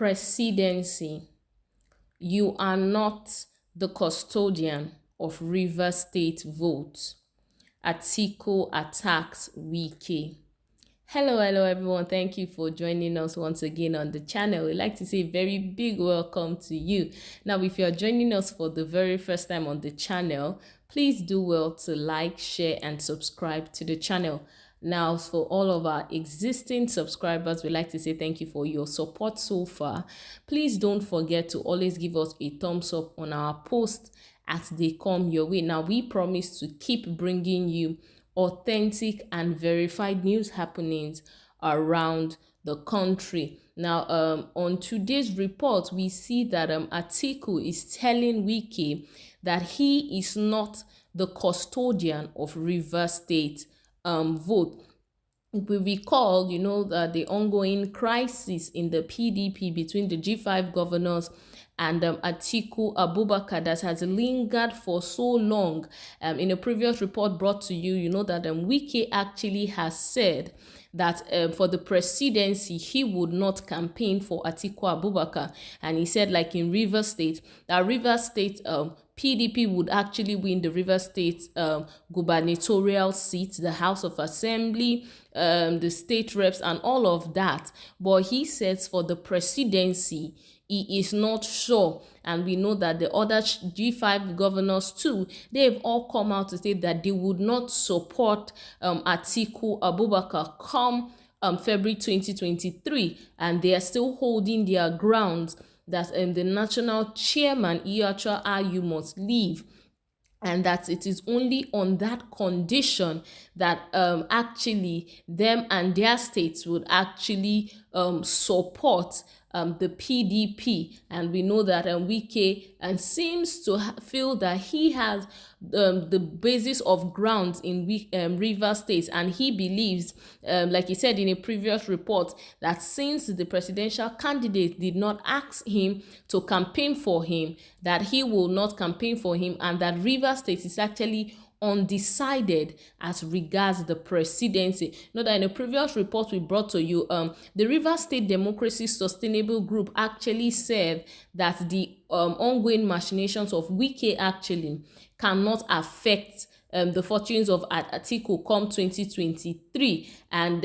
presidency. You are not the custodian of River State votes. Atiku attacks Wike. Hello everyone. Thank you for joining us once again on the channel. We'd like to say a very big welcome to you. Now, if you're joining us for the very first time on the channel, please do well to like, share, and subscribe to the channel. Now, for all of our existing subscribers, we'd like to say thank you for your support so far. Please don't forget to always give us a thumbs up on our posts as they come your way. Now, we promise to keep bringing you authentic and verified news happenings around the country. Now, on today's report, we see that Atiku is telling Wike that he is not the custodian of River State vote. If we recall, the ongoing crisis in the PDP between the G5 governors and Atiku Abubakar that has lingered for so long. In a previous report brought to you, you know that Wike actually has said that for the presidency, he would not campaign for Atiku Abubakar. And he said, like in River State, that River State PDP would actually win the River State gubernatorial seats, the House of Assembly, the state reps, and all of that. But he says for the presidency, he is not sure. And we know that the other G5 governors too, they've all come out to say that they would not support Atiku Abubakar come February 2023, and they are still holding their grounds that the national chairman, Iyacha Ayu, must leave, and that it is only on that condition that actually them and their states would actually support the PDP. And we know that Wike seems to feel that he has the basis of grounds in River State, and he believes, like he said in a previous report, that since the presidential candidate did not ask him to campaign for him, that he will not campaign for him, and that River State is actually undecided as regards the presidency. Know that in a previous report we brought to you, the River State Democracy Sustainable Group actually said that the ongoing machinations of Wike actually cannot affect the fortunes of Atiku come 2023. And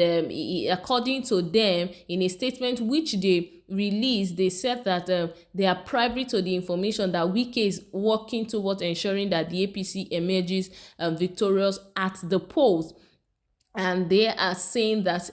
according to them, in a statement which they released, they said that they are privy to the information that Wike is working towards ensuring that the APC emerges victorious at the polls. And they are saying that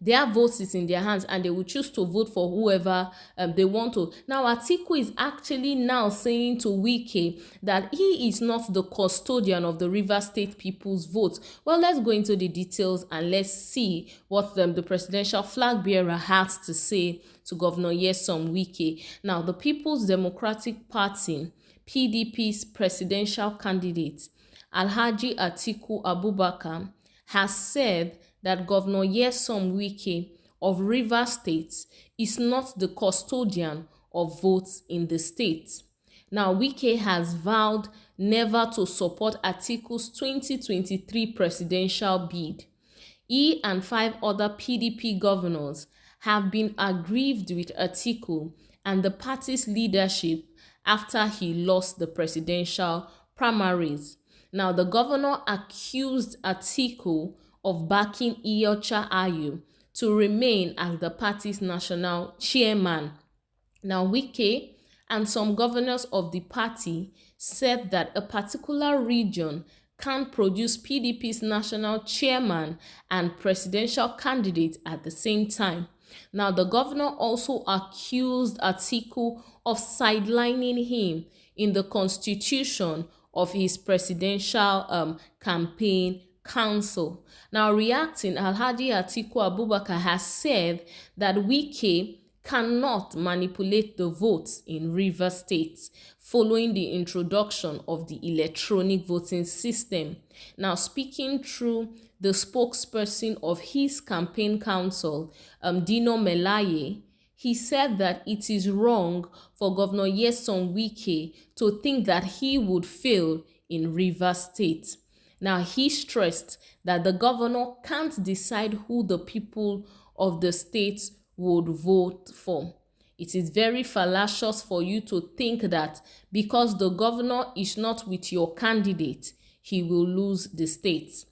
their vote is in their hands and they will choose to vote for whoever they want to. Now, Atiku is actually now saying to Wike that he is not the custodian of the River State people's votes. Well, let's go into the details and let's see what the presidential flag bearer has to say to Governor Nyesom Wike. Now, the People's Democratic Party, PDP's presidential candidate, Alhaji Atiku Abubakar, has said that Governor Nyesom Wike of River State is not the custodian of votes in the state. Now, Wike has vowed never to support Atiku's 2023 presidential bid. He and 5 other PDP governors have been aggrieved with Atiku and the party's leadership after he lost the presidential primaries. Now, the governor accused Atiku of backing Iyacha Ayu to remain as the party's national chairman. Now, Wike and some governors of the party said that a particular region can't produce PDP's national chairman and presidential candidate at the same time. Now, the governor also accused Atiku of sidelining him in the constitution of his presidential campaign council. Now, reacting, Alhaji Atiku Abubakar has said that Wike cannot manipulate the votes in River State following the introduction of the electronic voting system. Now, speaking through the spokesperson of his campaign council, Dino Melaye, he said that it is wrong for Governor Nyesom Wike to think that he would fail in River State. Now, he stressed that the governor can't decide who the people of the state would vote for. It is very fallacious for you to think that because the governor is not with your candidate, he will lose the state.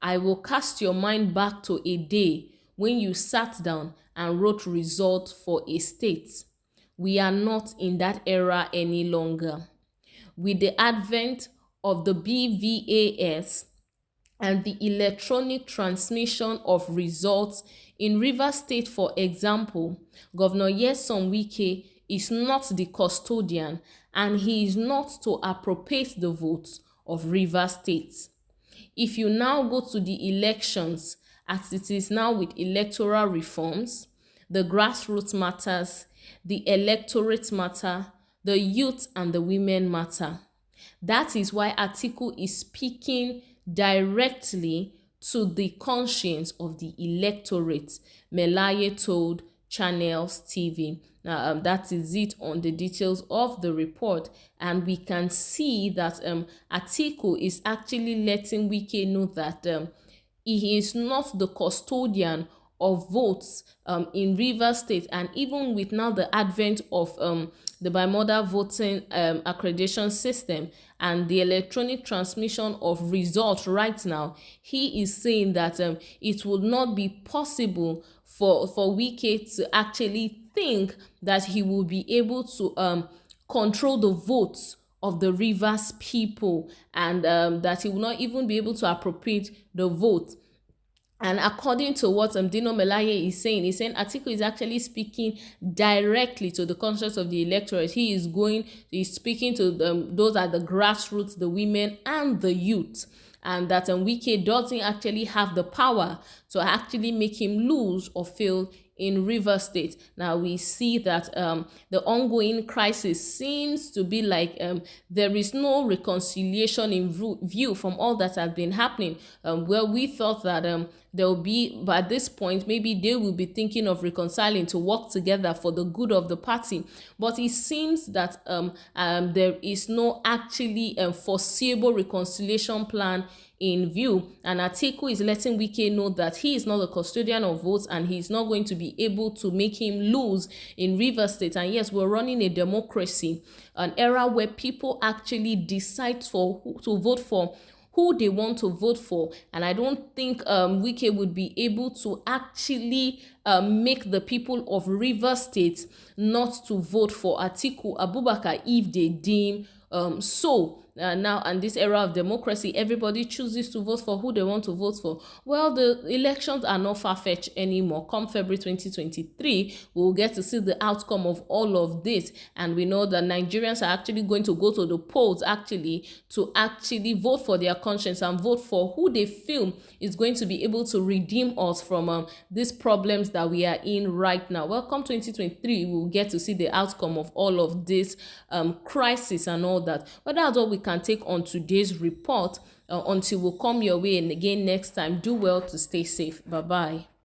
I will cast your mind back to a day when you sat down and wrote results for a state. We are not in that era any longer. With the advent of the BVAS and the electronic transmission of results in Rivers State, for example, Governor Nyesom Wike is not the custodian and he is not to appropriate the votes of Rivers State. If you now go to the elections, as it is now with electoral reforms, the grassroots matters, the electorate matter, the youth and the women matter. That is why Atiku is speaking directly to the conscience of the electorate, Melaye told Channels TV. That is it on the details of the report, and we can see that Atiku is actually letting Wike know that he is not the custodian of votes in Rivers State, and even with now the advent of the bimodal voting accreditation system and the electronic transmission of results right now, he is saying that it would not be possible for Wike to actually think that he will be able to control the votes of the Rivers people, and that he will not even be able to appropriate the vote. And according to what Dino Melaye is saying, he's saying Atiku is actually speaking directly to the conscience of the electorate. He's speaking to those at the grassroots, the women and the youth. And that Wike doesn't actually have the power to actually make him lose or fail in Rivers State. Now we see that the ongoing crisis seems to be like there is no reconciliation in view from all that has been happening. Well, we thought that there will be, but at this point, maybe they will be thinking of reconciling to work together for the good of the party. But it seems that there is no actually foreseeable reconciliation plan in view, and Atiku is letting Wike know that he is not the custodian of votes and he is not going to be able to make him lose in Rivers State. And yes, we're running a democracy, an era where people actually decide to vote for who they want to vote for, and I don't think Wike would be able to actually make the people of Rivers State not to vote for Atiku Abubakar if they deem so. Now, in this era of democracy, everybody chooses to vote for who they want to vote for. Well, the elections are not far-fetched anymore. Come February 2023, we'll get to see the outcome of all of this. And we know that Nigerians are actually going to go to the polls to actually vote for their conscience and vote for who they feel is going to be able to redeem us from these problems that we are in right now. Well, come 2023, we'll get to see the outcome of all of this crisis and all that. But that's all we can take on today's report. Until we come your way and again next time, do well to stay safe. Bye bye.